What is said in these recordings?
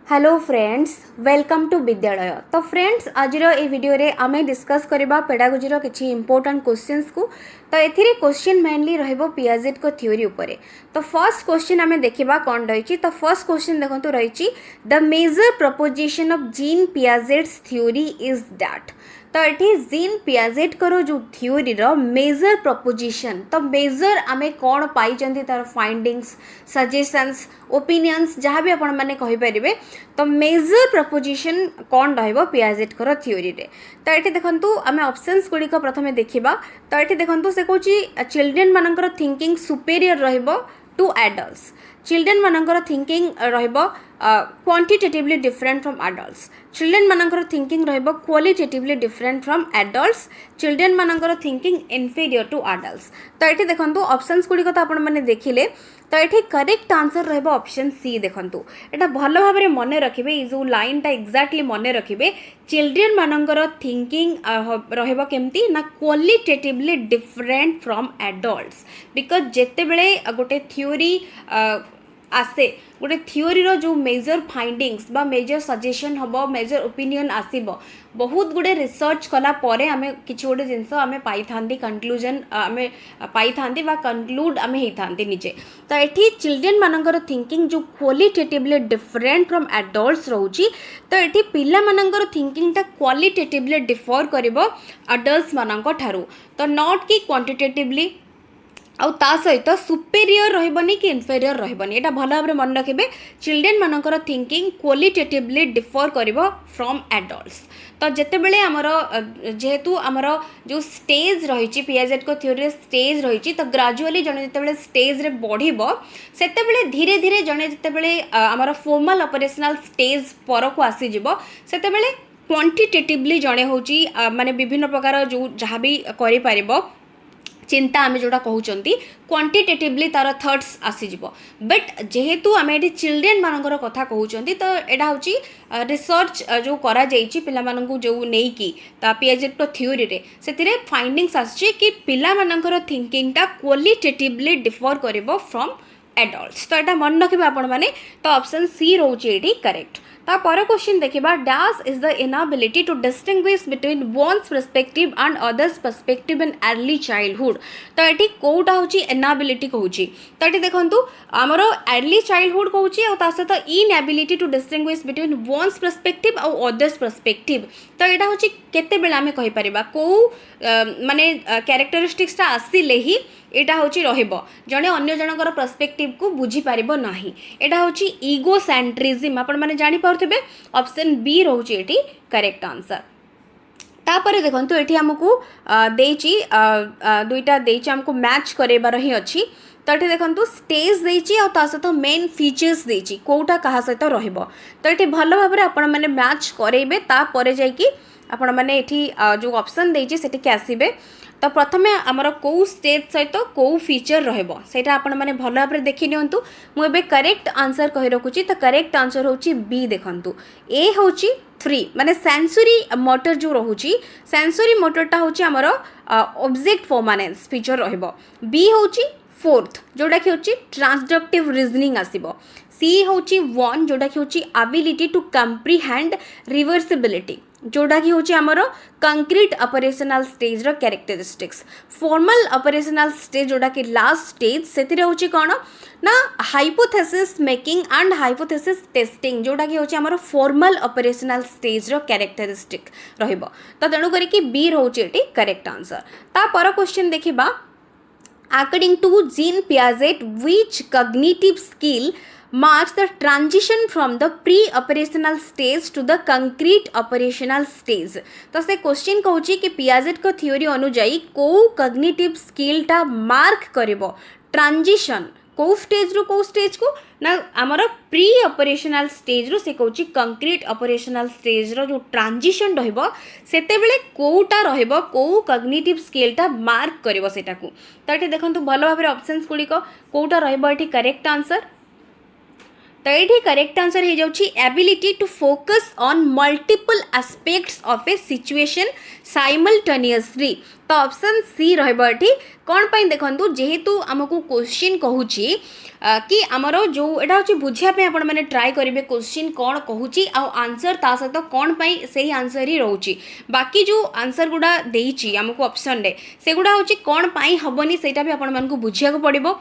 Hello friends, welcome to विद्यालय। तो friends, आज ये वीडियो रे आमे डिस्कस करबा पेडागोजी रो किछि इंपोर्टेंट क्वेश्चंस को। तो एथिरे क्वेश्चन मेनली रहइबो पियाजेट को थ्योरी उपरे। तो फर्स्ट क्वेश्चन आमे देखिबा कोन रहिछि। तो फर्स्ट क्वेश्चन देखंतु रहिछि, the major proposition of Jean Piaget's theory is that. तो ये जीन पियाजेट करो जो थ्योरी रो मेजर प्रोपोजिशन। तो मेजर आमे कौन पाई तार फाइंडिंग्स, सजेशंस, ओपिनियंस जहाँ भी आपण मैंने कहींपर। तो मेजर प्रोपोजिशन कौन रहिबो पियाजेट करो थ्योरी रे। तो ये देखंतु आमे ऑप्शंस गुड़िक प्रथमे देखिबा। तो ये देखंतु से कहूची चिल्ड्रेन मानकर थिंकिंग सुपेरियर रहिबो टू एडल्ट्स। चिल्ड्रेन मानकर थिंकिंग रहिबो quantitatively different from adults. Children मानकर थिंकिंग रहिबो qualitatively different from adults. Children मानकर थिंकिंग इनफीरियर टू एडल्ट्स। तो ये देखंतु ऑप्शंस गुड़िक तो आपण मैंने देखिले। तो ये करेक्ट आंसर रहिबो ऑप्शन सी। देखंतु एटा भल भाव में मन रखिबे, ई जो लाइनटा एक्जाक्टली मन रखिबे। चिल्ड्रेन मानकर थिंकिंग रहिबो केमती ना qualitatively different from adults. Because जेते बेले गोटे थ्योरी आसे, गोटे थ्योरी रो जो मेजर फाइंडिंग्स बा मेजर सजेशन हबो, मेजर ओपिनियन आसीबो, बहुत गुडे रिसर्च कला परे आमे किछि गोटे जिंस आमे पाई थांदी, कंक्लूजन आमे पाई थांदी बा कंक्लूड आमे हेई थांदी निजे। तो एठी चिल्ड्रेन मानकर थिंकिंग जो क्वालिटेटिवली डिफरेंट फ्रॉम एडल्ट्स रहउची। तो एठी पिला मानकर थिंकिंग ता क्वालिटेटिवली डिफर करिवो एडल्ट्स मानक ठारू। तो नॉट कि क्वांटिटेटिवली आउ ता सहित सुपेरियर रहबनी कि इनफेरियर रहबनी, एटा भल भाव मन रखिबे। चिल्ड्रेन मानकर थिंकिंग क्वालिटेटिवली डिफर करिवो फ्रॉम एडल्ट्स। तो जेते बेले हमर जेहेतु हमर जो स्टेज रहिछि पियाजेट को थ्योरी स्टेज रहिछि, तो ग्रेजुअली जने जेते बेले स्टेज रे बढ़िबो सेते बेले धीरे धीरे जने जेते बेले हमर फॉर्मल ऑपरेशनल स्टेज पर को आसी जिवो, सेते बेले क्वांटिटेटिवली जने होछि माने विभिन्न प्रकार जो जहाँ भी करि पारिबो चिंता आमे जोड़ा कहउचंती क्वांटिटेटिवली तार थॉट्स आसीजिवो। बट जेहेतु आमे एटी चिल्ड्रेन मानकर कथा कहउचंती, तो एटा होची रिसर्च जो करा जाइछि पिला मानकु जो नेई की ता पियाजेट को थ्योरी रे सेतिरे फाइंडिंग्स आछि कि पिला मानकर थिंकिंग ता क्वालिटेटिवली डिफर करिवो फ्रॉम एडल्ट्स। तो एटा मन रखिबे आपण माने। तो ऑप्शन सी रहउची एटी करेक्ट। ता पर क्वेश्चन देखिबा, dash is the inability to distinguish between one's perspective and others perspective in early childhood. तो ये कौटा हूँ इनएबिलिटी कहूँ। तो ये देखो आमर अर्ली चाइल्डहुड कहूँ और ता सहित inability to distinguish between one's perspective और अदर्स पर्सपेक्टिव। तो यहाँ हूँ केते बेले आमे कहि परिबा को माने कैरेक्टरिस्टिक्सटा आसिले ही एटा होची रहिबो जणे अन्य जनकर पर्सपेक्टिव को बुझी पारिबो नाही। एटा होची इगोसेंट्रिज्म। आपण माने जानि पाउथबे ऑप्शन बी रहउची एटी करेक्ट आंसर। तापर देखंतु एठी हमकु देइची दुईटा देइची हमकु मैच करेबार ही अछि। तो ये देखो स्टेज देइची और ता सहित मेन फीचर्स देइची कोटा कहा सहित रहिबो। तो ये भल भाव में आपण माने मैच करेबे, ता परे जाई कि आपण माने एठी जो ऑप्शन देइची सेठी के आसीबे। तो प्रथमे आमर कौ स्टेज सहित कौ फीचर रहिबो सेटा आपण माने भल भाव में देखि नियंतु। मु एबे करेक्ट आंसर कहि रखुची। तो करेक्ट आंसर होची बी। देखंतु ए होची 3 माने सेंसरी मोटर जो रहउची, सेंसरी मोटरटा होची आमर ऑब्जेक्ट परमानेंस फीचर रहिबो। बी होची 4th जोटा कि होची ट्रांसडक्टिव रीजनिंग आसीबो। सी होची 1 जोटा कि होची एबिलिटी टू कंप्रीहेंड रिवर्सिबिलिटी जोटा कि होची आमर कंक्रीट ऑपरेशनल स्टेज रो कैरेक्टरिस्टिक्स। फॉर्मल ऑपरेशनल स्टेज जोटा कि लास्ट स्टेज सेतिरे होची कोन ना hypothesis making and hypothesis testing जोटा कि होची आमर फॉर्मल ऑपरेशनल स्टेज रो कैरेक्टरिस्टिक रहिबो। तो तेणु करी कि बी रहउची एटी करेक्ट आंसर। ता पर क्वेश्चन देखिबा, according to Jean Piaget, which cognitive skill marks the transition from the pre-operational stage to the concrete operational stage। तो से क्वेश्चन कहूची कि पियाजेट को थ्योरी अनुजाई को कॉग्निटिव स्किल टा मार्क करिवो ट्रांजिशन को स्टेज रु को स्टेज को ना आमर प्री ऑपरेशनल स्टेज रु से कहूची कंक्रीट ऑपरेशनल स्टेज रो जो ट्रांजिशन रहिबो सेते बेले कोटा रहिबो को कॉग्निटिव स्किल टा मार्क करिवो सेटा को। तो एठी देखंतु भलो भाबरे ऑप्शंस गुडी को कोटा रहिबो एठी करेक्ट आंसर। तो ये करेक्ट आंसर हो जाउछि ability to focus on multiple aspects of a situation simultaneously. तो ऑप्शन सी रहबो एठी कोन पई देखंतु जेहेतु हमकु क्वेश्चन कहूछि कि आमर जो एटा होछि बुझिया पे आपण माने ट्राई करिवे क्वेश्चन कोन कहूछि आ आंसर ता सहित कोन पई सेही आंसर ही रहउछि। बाकी जो आंसर गुडा देइछि हमकु ऑप्शन रे सेगुडा होछि कोन पई हबनी सेटा भी आपण मानकु बुझिया को पड़िबो।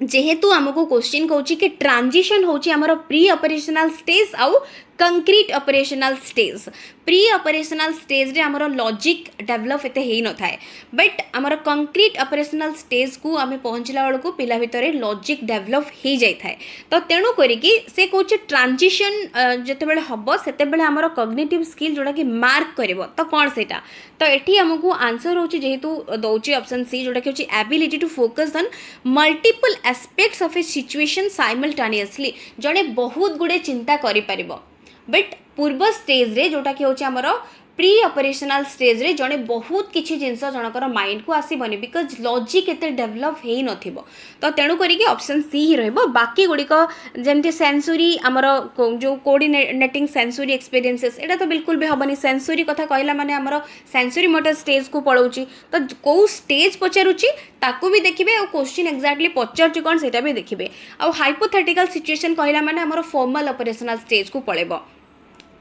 जेहेतु आमको क्वेश्चन कहूँ कि ट्रांजिशन होची आमर प्री ऑपरेशनल स्टेज आउ concrete operational stage. Pre operational stage रे आमर लॉजिक डेवलप एते हेई न थाए बट आमर कंक्रीट ऑपरेशनल स्टेज को आमे पहुँचला बेलू को पिला भितर लॉजिक डेवलप हो जाए थाए। तो तेणु करिकी से कहूँ ट्रांजिशन जेतेबेले हबो सेतेबेले आमर कॉग्निटिव स्किल जोड़ा कि मार्क करिवो। तो कौन सेटा तो एठी हमको आंसर होची जेहेतु दउची ऑप्शन सी जोड़ा कि होची ability to focus on multiple aspects of a situation simultaneously. जड़े बहुत गुड़े चिंता करि परिबो बट पूर्व स्टेज रे जोटा कि होची हमरो प्री ऑपरेशनल स्टेज रे जड़े बहुत किछि जिंस जनकर माइंड को आसीबनी बिकॉज लॉजिक एते डेवलप हेई नथिबो। तो तेणु करिके ऑप्शन सी ही रहबो। बाकी गुड़िक जेमती सेंसरी हमरो जो कोऑर्डिनेटिंग सेंसरी एक्सपीरियंसेस एटा तो बिल्कुल भी हबनी। सेंसरी कथा कहला माने हमरो सेंसरी मोटर स्टेज को पळौची तो को स्टेज पचारुची ताकू भी देखिबे और क्वेश्चन एक्जाक्टली पचारुची कोन सेटा भी देखिबे। और हाइपोथेटिकल सिचुएशन कहला माने हमरो फॉर्मल ऑपरेशनल स्टेज को पळेबो।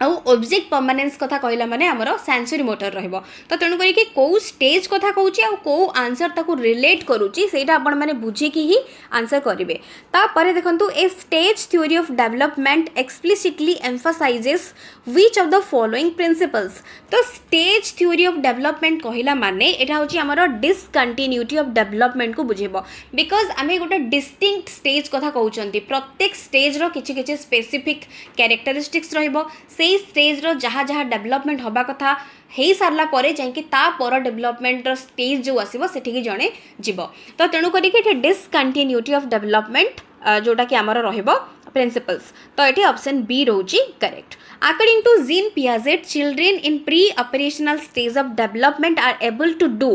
आउ ऑब्जेक्ट परमानेंस कथा कहला माने हमरो सेंसरी मोटर रहबो। तो तेणु करी कि को स्टेज कथा कहूची आ को आंसर ताकू रिलेट करूची सेटा आपण माने बुझी कि ही आंसर करिवे। ता परे देखंतु a stage theory of development explicitly emphasises which of the following principles. तो स्टेज थ्योरी ऑफ डेवलपमेंट कहला माने एटा होची हमरो डिसकंटिन्यूटी ऑफ डेवलपमेंट को बुझेबो बिकॉज आमे गोटे डिस्टिंक्ट स्टेज कथा कहउचंती। प्रत्येक स्टेज रो किछि किछि स्पेसिफिक कैरेक्टरिस्टिक्स रहइबो। से स्टेज रो जहाँ जहाँ डेवलपमेंट हवा कथा हो सारा पर जाकि पर डेवलपमेंट स्टेज जो आसो से जड़े जीव। तो तेणु करिके डिसकंटिन्यूटी ऑफ डेवलपमेंट जोटा कि आमर रहिबो प्रिंसिपल्स। तो ये ऑप्शन बी रोची correct. According to Jean Piaget children in pre operational stage of development are able to do.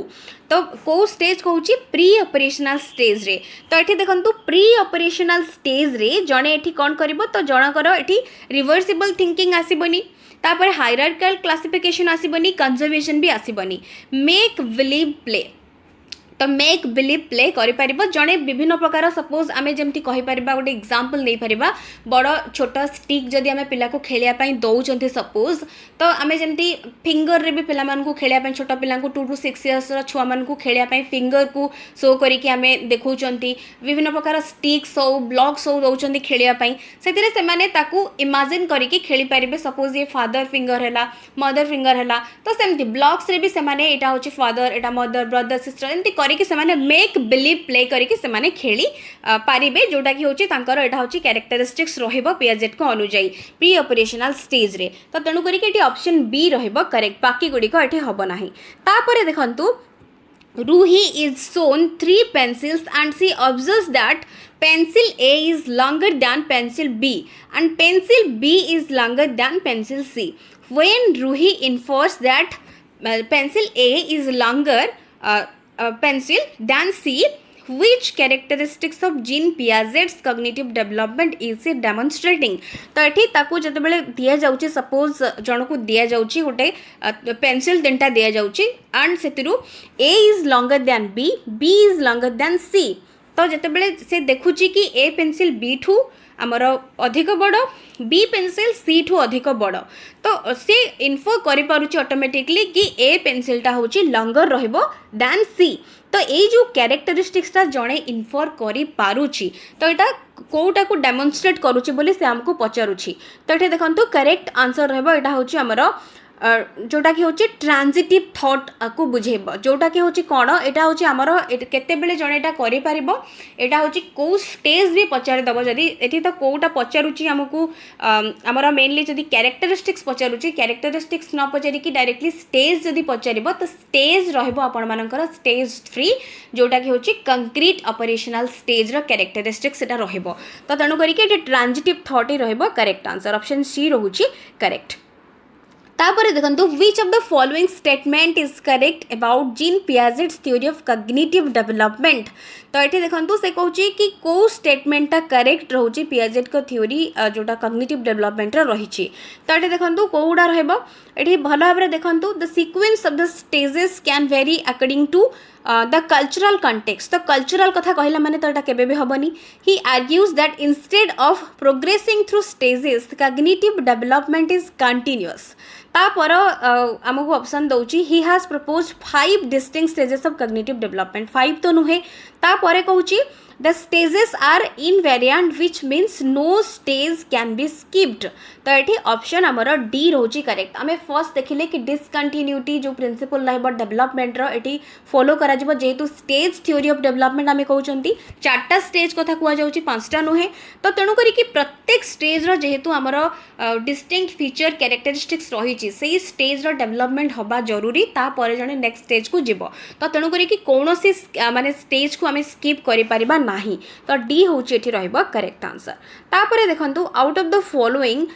तो को स्टेज कहूँ प्री ऑपरेशनल स्टेज रे। तो ये देखो प्री ऑपरेशनल स्टेज रे जड़े ये कौन कर तो जनकर ये रिवर्सिबल थिंकिंग आसबनी तापर हायरार्किकल क्लासिफिकेशन आसबनी कंजर्वेशन भी आसबनी। मेक बिलीव प्ले तो मेक बिलीव प्ले करिपारिबो जड़े विभिन्न प्रकार सपोज आमे जेमती कहि परिबा गोटे एग्जांपल नै परिबा बड़ छोट स्टिक जदि आमे पिला को खेलिया पई दउचंती सपोज तो आमे जेमती फिंगर रे भी पिला मान को खेलिया पई छोट पिला को 2 to 6 इयर्स रा छुआ मान को खेलिया पई फिंगर को शो करी कि आमे देखौचंती विभिन्न प्रकार स्टिक्स हो ब्लॉक्स हो दउचंती खेलिया पई सेतिरे से माने ताकू इमेजिन करी कि खेली परिबे। सपोज ये फादर फिंगर हैला मदर फिंगर हैला तो सेमती ब्लॉक्स रे भी से माने एटा होची फादर एटा मदर ब्रदर सिस्टर एमती कि सेमाने मेक बिलीव प्ले करके सेमाने खेली पारिबे जोटा कि होची तांकर एटा होची कैरेक्टरिस्टिक्स रहइबो पियाजेट को अनुଯାयी प्री ऑपरेशनल स्टेज रे। तो तेणु करी एटी ऑप्शन बी रहइबो करेक्ट। बाकी गुडी को एटी हबो नाही। तापरे देखंतु Ruhi is shown 3 pencils and she observes that pencil A is longer than pencil B and pencil B is longer than pencil C. When Ruhi infers that pencil A is longer pencil than C, which characteristics of Jean Piaget's cognitive development is it demonstrating? तो ये ताकू जतबेले दिया जाउची suppose जण को दिया जाउची गोटे पेंसिल तीनटा दिया जाउची and सेतिरु A is longer than B, B is longer than C। तो जतबेले से देखुची कि A पेंसिल B ठू आमर अधिक बड़ बी पेंसिल सी ठू अधिक बड़ तो से इनफो करि पारुची ऑटोमेटिकली कि ए पेंसिलटा होची लंगर रहइबो दैन सी। तो ये जो कैरेक्टरिस्टिक्सटा जड़े इनफर करि पारुची तो एटा कोटा को डेमोन्स्ट्रेट करुची बोली से हमको पचारुची। तो ये देखंतु करेक्ट आंसर रहइबो एटा होची हमर जोटा कि होची ट्रांजिटिव थॉट को बुझेब जोटा कि होची कोन एटा होची हमर केते बेले जणे एटा करि पारिबो एटा होची को स्टेज भी पचारि दबो जदी एठी तो कोटा पचारुची हमकु हमर मेनली जदी कैरेक्टरिस्टिक्स पचारुची कैरेक्टरिस्टिक्स न पचारि कि डायरेक्टली स्टेज जदी पचारिबो तो स्टेज रहइबो आपण मानकर स्टेज 3 जोटा कि होची कंक्रीट ऑपरेशनल स्टेज रो कैरेक्टरिस्टिक्स एटा रहइबो। तो तणु करी कि ट्रांजिटिव थॉट ही रहइबो करेक्ट आंसर ऑप्शन सी रहउची करेक्ट। तापर देखो which of the following statement is correct about Jean Piaget's theory of cognitive development. तो ये देखो से कहूँ कि कौ स्टेटमेंटा करेक्ट रोचे पियाजेट को थ्योरी जोटा कॉग्निटिव डेवलपमेंट रही। तो ये देखो कौड़ा रही भल भाव देखो the sequence of the stages can vary according to the cultural context. तो कल्चरल कथा कहला माने तो यहाँ केबे भी हबनी। He argues that instead of progressing through stages cognitive development is continuous. तापर आमको ऑप्शन दौची he has proposed 5 distinct stages of cognitive development. 5 तो नुहे तापर कहूची the stages are invariant which means no stage can be skipped. तो ये option आमर डी रोची करेक्ट। आम फर्स्ट देखिले कि डिसकंटिन्यूटी जो प्रिंसिपल रहा डेवलपमेंट ये फॉलो करा जेहेतु स्टेज थ्योरी ऑफ डेवलपमेंट आम कहते 4टा स्टेज कथा कहुच्छी 5टा नुहे। तो तेणुक प्रत्येक स्टेज जेहेतु आमर डिस्टिंक्ट फीचर कैरेक्टरिस्टिक्स रही से स्टेज डेवलपमेंट हवा जरूरी तापर जड़े नेक्स्ट स्टेज को जीव। तो तेणुक कौन सी माने स्टेज को आम स्किप करिपरिबा नाही। तो डी होची एठी रहइबो करेक्ट आंसर। तापर देखंतु out of the following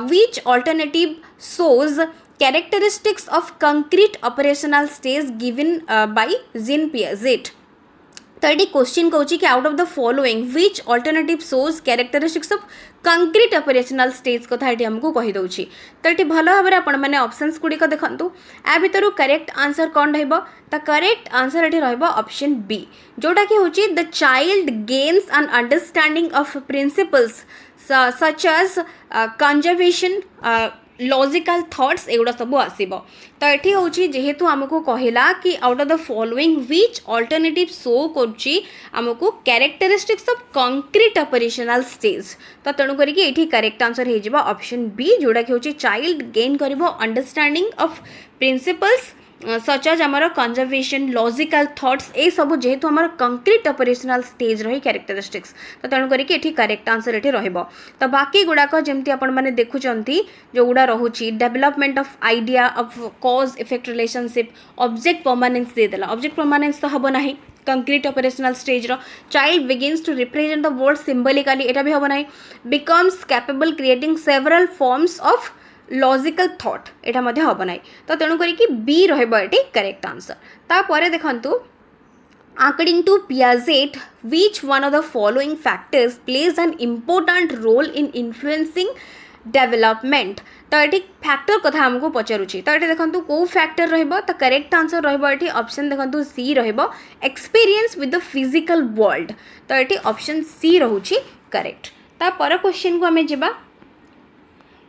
which alternative shows characteristics of concrete operational stage given by Jean Piaget। तो ये क्वेश्चन कहूँ कि out of the following which alternative shows characteristics of concrete operational stage कथा ये आमको कहीदे। तो ये भल भाव में आपण मैंने ऑप्शंस गुड़िक देखूँ या भितर करेक्ट आंसर कौन रहा। करेक्ट आंसर ये रहा ऑप्शन बी जोटा कि हूँ the child gains an understanding of principles such as conservation logical thoughts एगुड़ा सब आसब। तो ये हूँ जेहेतु आमको कहला कि out of the following which alternative show करमको characteristics of concrete operational stage. तो तेणुक ये करेक्ट आंसर हो ऑप्शन बी जोड़ा कि हूँ चाइल्ड गेन कर understanding of principles such as आमर कंजर्वेशन लॉजिकल थॉट्स ये सब जेहेतु आमर कंक्रीट ऑपरेशनल स्टेज रही कैरेक्टरिस्टिक्स। तो तेणुक ये करेक्ट आंसर ये रहिबो। तो बाकी गुड़ाक जमती आपण मैंने देखुंत जो गुड़ा रोचे development of idea of cause effect relationship object permanence देदेला। ऑब्जेक्ट परमानेंस तो हम ना concrete operational stage child begins to represent the world symbolically एटा भी हम ना becomes capable creating several forms of logical thought एटा मध्य हम ना। तो तेणुक बी रही करेक्ट आंसर। तापर देखंतु according to Piaget which one of the following factors plays an important role in influencing development. तो ये फैक्टर कथा हमको पचारुची। तो ये देखो कौ फैक्टर रहिबो। तो करेक्ट आंसर रहिबो ये ऑप्शन देखो सी रहिबो experience with the physical world. तो ये ऑप्शन सी रहूची करेक्ट। ता पर क्वेश्चन को हमें जिबा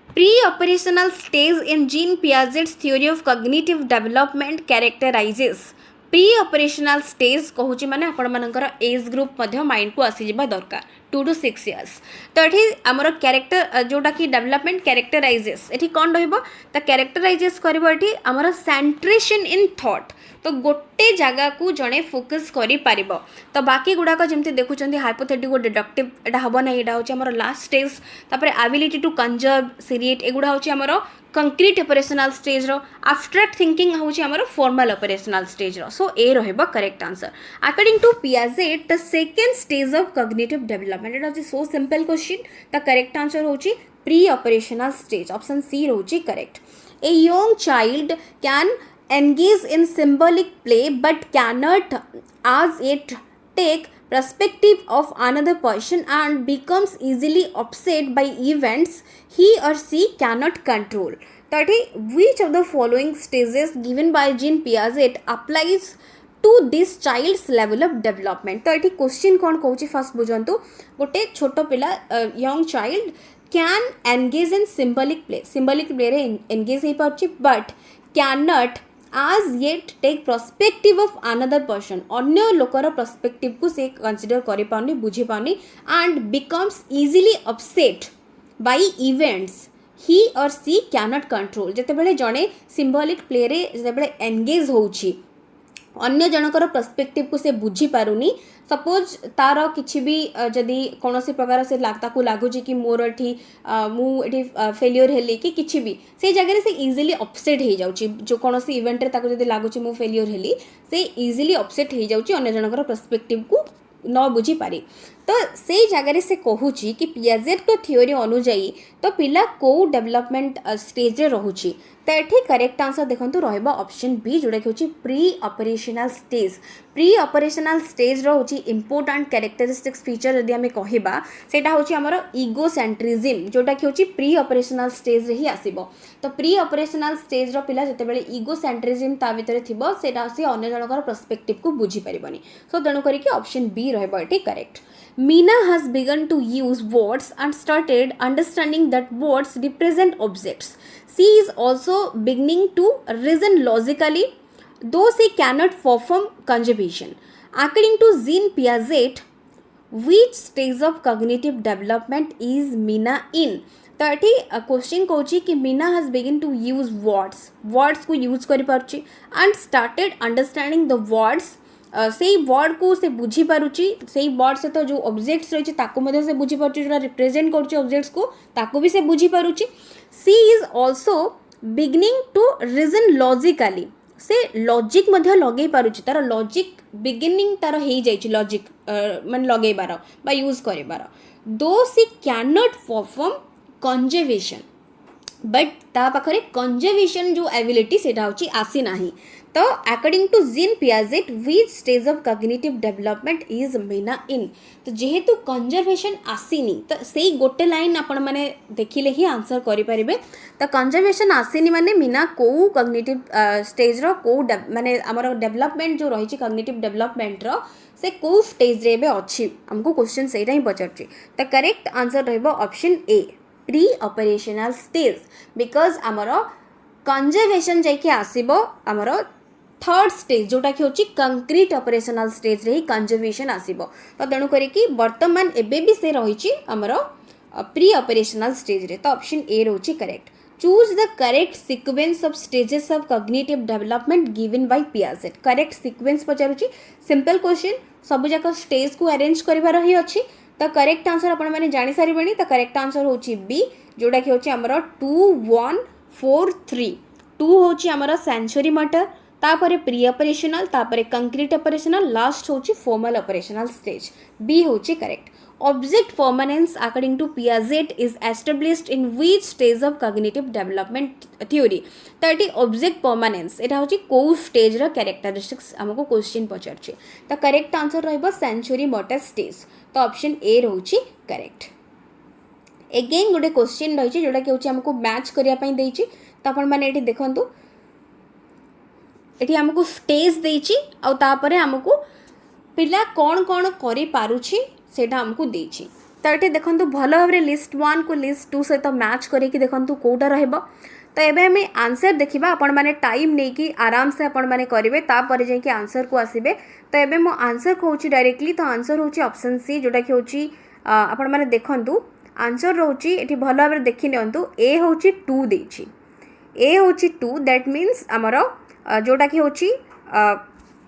pre operational stage in gene Piaget's theory of cognitive development कैरेक्टराइजेस। Pre operational stage कहूँ माने आपण मानकर एज ग्रुप मध्य माइंड को आसीजिबा दरकार 2 to 6 years। तो ये आमर कैरेक्टर जोटा कि डेवलपमेंट कैरेक्टराइजेस ये कौन रहिबो। तो कैरेक्टराइजेस करबो ये आमर सेंट्रेशन इन थॉट। तो गोटे जगह को जड़े फोकस करि पारिबो। तो बाकी गुड़ाक जमती देखुं हाइपोथेटिक डिडक्टिव एटा हम ना यहाँ हूँ लास्ट स्टेज। तापर एबिलिटी टू कंजर्व सीरिएट एगुड़ा हूँ आमर concrete operational stage abstract thinking हूँ आमर formal operational stage so a रहिबो correct answer. According to Piaget the second stage of cognitive development एटा हूँ so simple question. The correct answer हूँ pre operational stage option C रोची correct. A young child can engage in symbolic play but cannot as it take perspective of another person and becomes easily upset by events he or she cannot control। That is which of the following stages given by Jean Piaget applies to this child's level of development। तो ये question कौन कहूँ first बुझंतु गोटे छोट पिला young child can engage in symbolic play रे engage हो पार्ची but cannot as yet take perspective of another person अन्य लोकर perspective को से consider करि पाउनी बुझी पाउनी and becomes easily upset by events he or she cannot control। जते बेले जणे symbolic play रे जते बेले engage होउची अन्य जनकर पर्सपेक्टिव को से बुझी पारुनी सपोज तार किछि भी जदि कौन सी प्रकार से ताकू लगुच कि मोर एठी मुझे फेलियर हेली कि किछि भी से जगह से इजिली अपसेट हो जाउची जो कौन सी इवेंट रे ताकू जदि लगुच मु फेलियर हेली से इजिली अपसेट हो जाउची अन्य जनकर पर्सपेक्टिव को न बुझी पारी। तो से जगह से कहूँ कि पियाजेट को थ्योरी अनुजाई तो पिला को डेवलपमेंट स्टेज रे रहूची। तो ये करेक्ट आंसर देखो रहा ऑप्शन बी जोटा कि pre operational stage. Pre operational stage रो इंपोर्टेंट कैरेक्टरिस्टिक्स फीचर जदि आम कहवा सेटा हूँ आमर इगोसेंट्रिज्म जोटा कि प्री ऑपरेशनल स्टेज रे ही आसीबो। तो प्री ऑपरेशनल स्टेज रो पिला जते बेले इगोसेंट्रिज्म ता भितर थिबो सेटा से अन्य जनकर पर्सपेक्टिव को बुझी परिबनी। सो तेणु करिक ऑप्शन बी रहबो एठी correct. Meena has begun to use words and started understanding that words represent objects. She is also beginning to reason logically, though she cannot perform conjugation. According to Jean Piaget, which stage of cognitive development is Meena in? तो ये question कौची कि Meena has begin to use words को use कर पारुची and started understanding the words से word को से बुझी पारुची से वर्ड से तो जो ऑब्जेक्ट्स रही ताको मध्य से बुझी पारुची जो रिप्रेजेंट करुची ऑब्जेक्ट्स को ताको भी से बुझी पारुची। She is also beginning to reason logically से लॉजिक मध्य लगे पारुची तार लॉजिक बिगिनिंग तार हो जाइछि लॉजिक मान लगेबार बा यूज करेबार। Though she can not perform conservation but ता पाखरे कंजर्वेशन जो एबिलिटी सेटा होची आसी नाही। तो according to Jean Piaget which stage of cognitive development is Meena in. तो जेहेतु कंजर्वेशन आसीनी तो सेई गोटे लाइन आपण माने देखिले ही आंसर करि परिबे। तो कंजर्वेशन आसीनी माने मीना को कॉग्निटिव स्टेज रो को माने हमर डेवलपमेंट जो रही कॉग्निटिव डेवलपमेंट रो से को स्टेज रे बे अछि हमको क्वेश्चन सेटा ही पचरछि। तो करेक्ट आंसर रहबो option A pre operational stage because आमर कंजर्वेशन जाइए आसब आमर थर्ड स्टेज जोटा कि होची कंक्रीट ऑपरेशनल स्टेज रे ही कंजर्वेशन आसब। तो तेणु करिकी वर्तमान एबे भी से रही आमर प्री ऑपरेशनल स्टेज रे। तो ऑप्शन ए रोची correct. Choose the correct sequence of stages of cognitive development given by Piaget. Correct sequence पचारुची सिंपल क्वेश्चन सबु जाक स्टेज को अरेंज करिवार ही अछि। तो करेक्ट आंसर आपण मैंने जानी सारे। तो करेक्ट आंसर होची बी जोटा कि होची आमर 2 1 4 3। 2 होची आमर सेंसरी मोटर तापर प्री ऑपरेशनल तापर कंक्रीट ऑपरेशनल लास्ट होची फॉर्मल ऑपरेशनल स्टेज। बी होची correct. Object permanence according to Piaget is established in which stage of cognitive development theory. तो ये ऑब्जेक्ट परमानेंस एटा होची को स्टेज रो कैरेक्टरिस्टिक्स हमको क्वेश्चन पचारछि। तो करेक्ट आंसर रहबो सेंसरी मोटर स्टेज। तो ऑप्शन ए रोची करेक्ट। एगेन गोटे क्वेश्चन रही जोटा कि होची हमको मैच करिया पई देछि। तो आपण माने एठी देखंतु एठी हमको स्टेज देछि आ तापरे हमको पिला कोन कोन करि पारुछि सेटा हमको देछि। तो ये देखंतु भलो भाबरे लिस्ट 1 को लिस्ट 2 सहित मैच करिकि देखंतु कोटा रहबो। तो एबे हमें आंसर देखिबा आपण माने टाइम नै कि आराम से आपण माने करिवे तापर जे कि आंसर को आसीबे। तो एबे मो आंसर कहूची डायरेक्टली। तो आंसर होची ऑप्शन सी जोटा कि होची आपण माने देखंतु आंसर रोची एठी भलो भाबरे देखि नियंतु। ए होची 2 देछि। ए होची 2 दैट मीन्स हमरो जोटा कि होची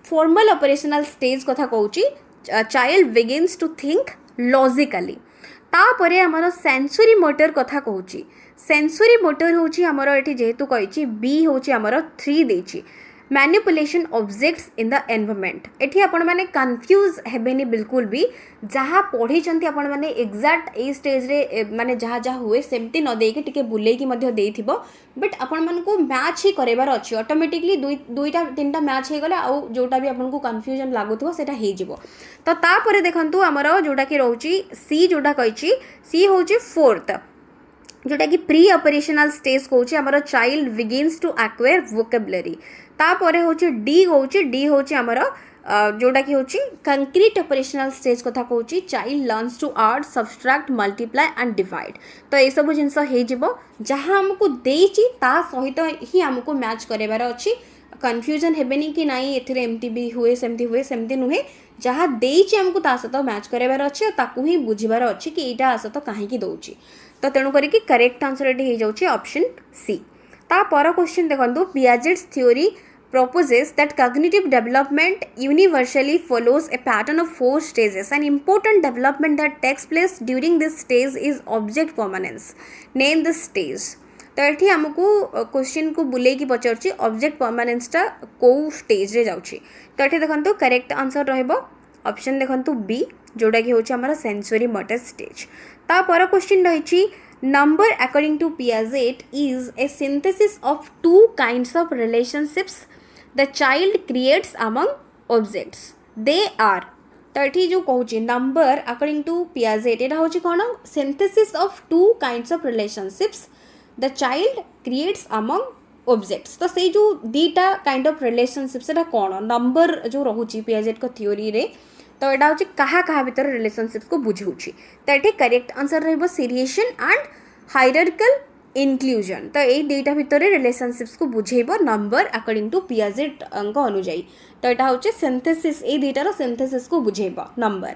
फॉर्मल ऑपरेशनल स्टेज कथा कहूची child begins to think logically. तापरे हमरो सेंसरी मोटर कथा कहूची। सेंसरी मोटर होची हमरो एठी जेहेतु कहिची बी होची हमरो 3 देछि। Manipulation objects in the environment एठी आपण माने कंफ्यूज हेबेनी बिल्कुल भी जहाँ पढ़ी चंती आपण माने एग्जैक्ट ए स्टेज रे माने जहाँ जहाँ हुए सेमती न देके टिके बुलेई की मध्य देइथिबो बट आपण मन को मैच ही करेबार अछि। ऑटोमेटिकली दुईटा तीनटा मैच हे गले आ जोटा भी आपण को कंफ्यूजन लागुथबो सेटा हे जिवो। तो तापरे देखंतु हमरो जोटा कि रहउची सी जोटा कहिची सी होची 4th जोटा कि प्री ऑपरेशनल स्टेज कहूची हमरो child begins to acquire vocabulary. तापरे होची डी होची हमरो जोटा कि होची कंक्रीट ऑपरेशनल स्टेज कथा कहूची child learns to add subtract multiply and divide. तो ये सब जिनस हे जिवो जहाँ हमको देइची ता सहित ही हमको मैच करेबार अछि। कंफ्यूजन हेबेनी कि नाई एथिरे एमटी भी हुए सेमती नुहे जहाँ देइची हमको ता सहित मैच करेबार अछि और ताकू ही बुझिबार अछि कि एटा सहित काहे की दउची। तो तेणु करिकि करेक्ट आंसर एटी हे जाउची ऑप्शन सी। ता पर क्वेश्चन देखंतु Piaget's theory proposes that cognitive development universally follows a pattern of 4 stages. An important development that takes place during this stage is object permanence. Name this stage. तो ये हमको question को बुले की पचारछि object permanence टा को stage रे जाउछि। तो ये देखंतु करेक्ट आंसर रहबो ऑप्शन देखंतु बी जोटा कि होछि हमर सेंसरी मोटर स्टेज। ता पर क्वेश्चन रहिछि Number according to Piaget is a synthesis of two kinds of relationships the child creates among objects. They are तो ये जो कहूँ नंबर अकॉर्डिंग टू पियाजेट यहाँ हूँ कौन synthesis of two kinds of relationships the child creates among objects तो से जो दीटा काइंड ऑफ रिलेशनशिप्स एटा कौन नंबर जो रोचे पियाजेट को थ्योरी रे तो यहाँ हूँ क्या भितर रिलेशनशिप्स को बुझाऊँगी तो ये करेक्ट आंसर रही सीरिएशन एंड हायरार्किकल इनक्लूजन तो यही दुईटा भितर रिलेशनशिप्स को बुझेब नंबर अकॉर्डिंग टू पियाजेट अनुजाई तो यहाँ हूँ सिंथेसिस ये दुईटार सिंथेसिस को बुझेब नंबर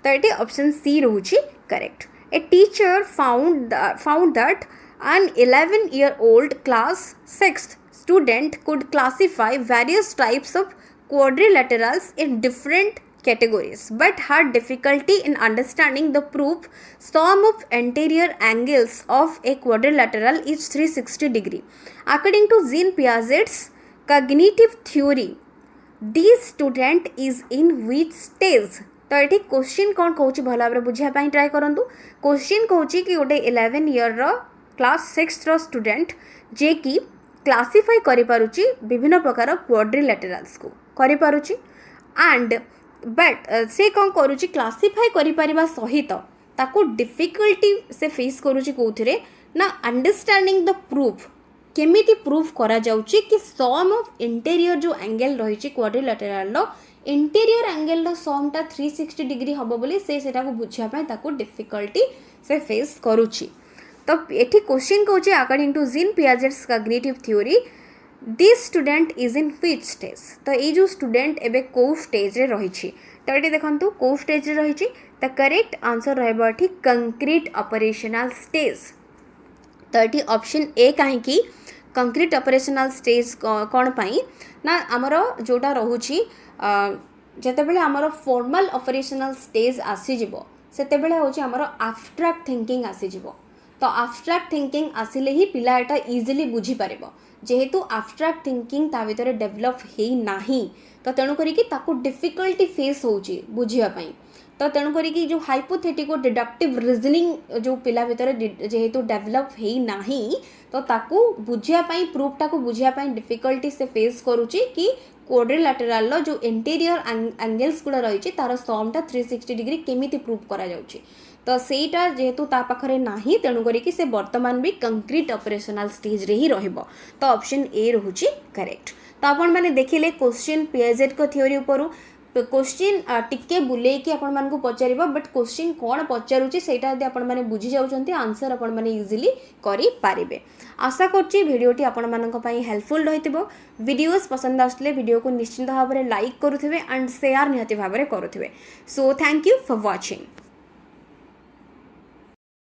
तो ये ऑप्शन सी रोचे correct a teacher found that an 11-year-old class 6th student could classify various types of quadrilaterals in different categories but had difficulty in understanding the proof sum of anterior angles of a quadrilateral is 360 degree. According to Jean Piaget's cognitive theory, this student is in which stage? तो ये question कौन कहूँ भल भाव बुझापी try करूँ question कहूँ कि गोटे 11 year क्लास 6 स्टूडेंट जे कि क्लासीफाई करिपारुची विभिन्न प्रकार क्वाड्रिलेटरल्स को करिपारुची एंड बट से कौन करुची क्लासीफाई करिपारिबा सहित ताको डिफिकल्टी से फेस करुची कोथिरे ना अंडरस्टैंडिंग द प्रूफ केमिति प्रूफ करा जाउची कि सम ऑफ इंटीरियर जो एंगल रहिची क्वाड्रिलेटरल लो इंटीरियर एंगल लो सम ता 360 डिग्री हबो बोली से सेटा को बुझिया पय ताको डिफिकल्टी से फेस करुची तो ये क्वेश्चन कहूँ according to Jean Piaget's cognitive theory this student is in which stage तो ये जो स्टूडेंट एबे को स्टेज रे रही तो ये देखो को स्टेज रे रही तो करेक्ट आंसर रहा कंक्रीट ऑपरेशनल स्टेज तो ये ऑप्शन ए कहीं कंक्रीट ऑपरेशनल स्टेज कौन पाई ना आमर जोटा रोची जिते आमर फॉर्मल ऑपरेशनल स्टेज आसीज से हूँ आमर एब्स्ट्रैक्ट थिंकिंग आसीज तो एब्स्ट्रैक्ट थिंकिंग आसिले ही पिला एटा इजिली बुझी पारिबो जेहेतु एब्स्ट्रैक्ट थिंकिंग ता भितर डेवलप हेई नाही तो तेणु करिकी ताको डिफिकल्टी फेस होउची बुझिया पई तो तेणु करिकी जो हाइपोथेटिको डिडक्टिव रीजनिंग जो पिला भितर जेहेतु डेवलप हेई नाही तो ताको बुझिया पई प्रूफ टाको बुझिया पई डिफिकल्टी से फेस करूची कि क्वाड्रिलेटरल जो इंटीरियर एंगल्स गुड़ा रही तार समटा 360 डिग्री केमिति प्रूफ करा जाउची तो सेटा जेहेतु ता पाखरे नाही तेणु करिकी से वर्तमान भी कंक्रीट ऑपरेशनल स्टेज रे ही रहइबो तो ऑप्शन ए रहउची करेक्ट तो आपण माने देखिले क्वेश्चन पियाजेट को थ्योरी ऊपर क्वेश्चन टिके बुले कि आपण मानकु पचारिबो बट क्वेश्चन कोन पचारुची सेटा यदि आपण माने बुझी जाउचंती आंसर आपण माने इजीली करि पारिबे आशा करछि भिडियोटी आपण मानक पई हेल्पफुल रहितबो वीडियोस पसंद आसले वीडियो को निश्चित भाव में लाइक करुथिबे एंड शेयर निहाती भाव में करुथिबे so thank you for watching.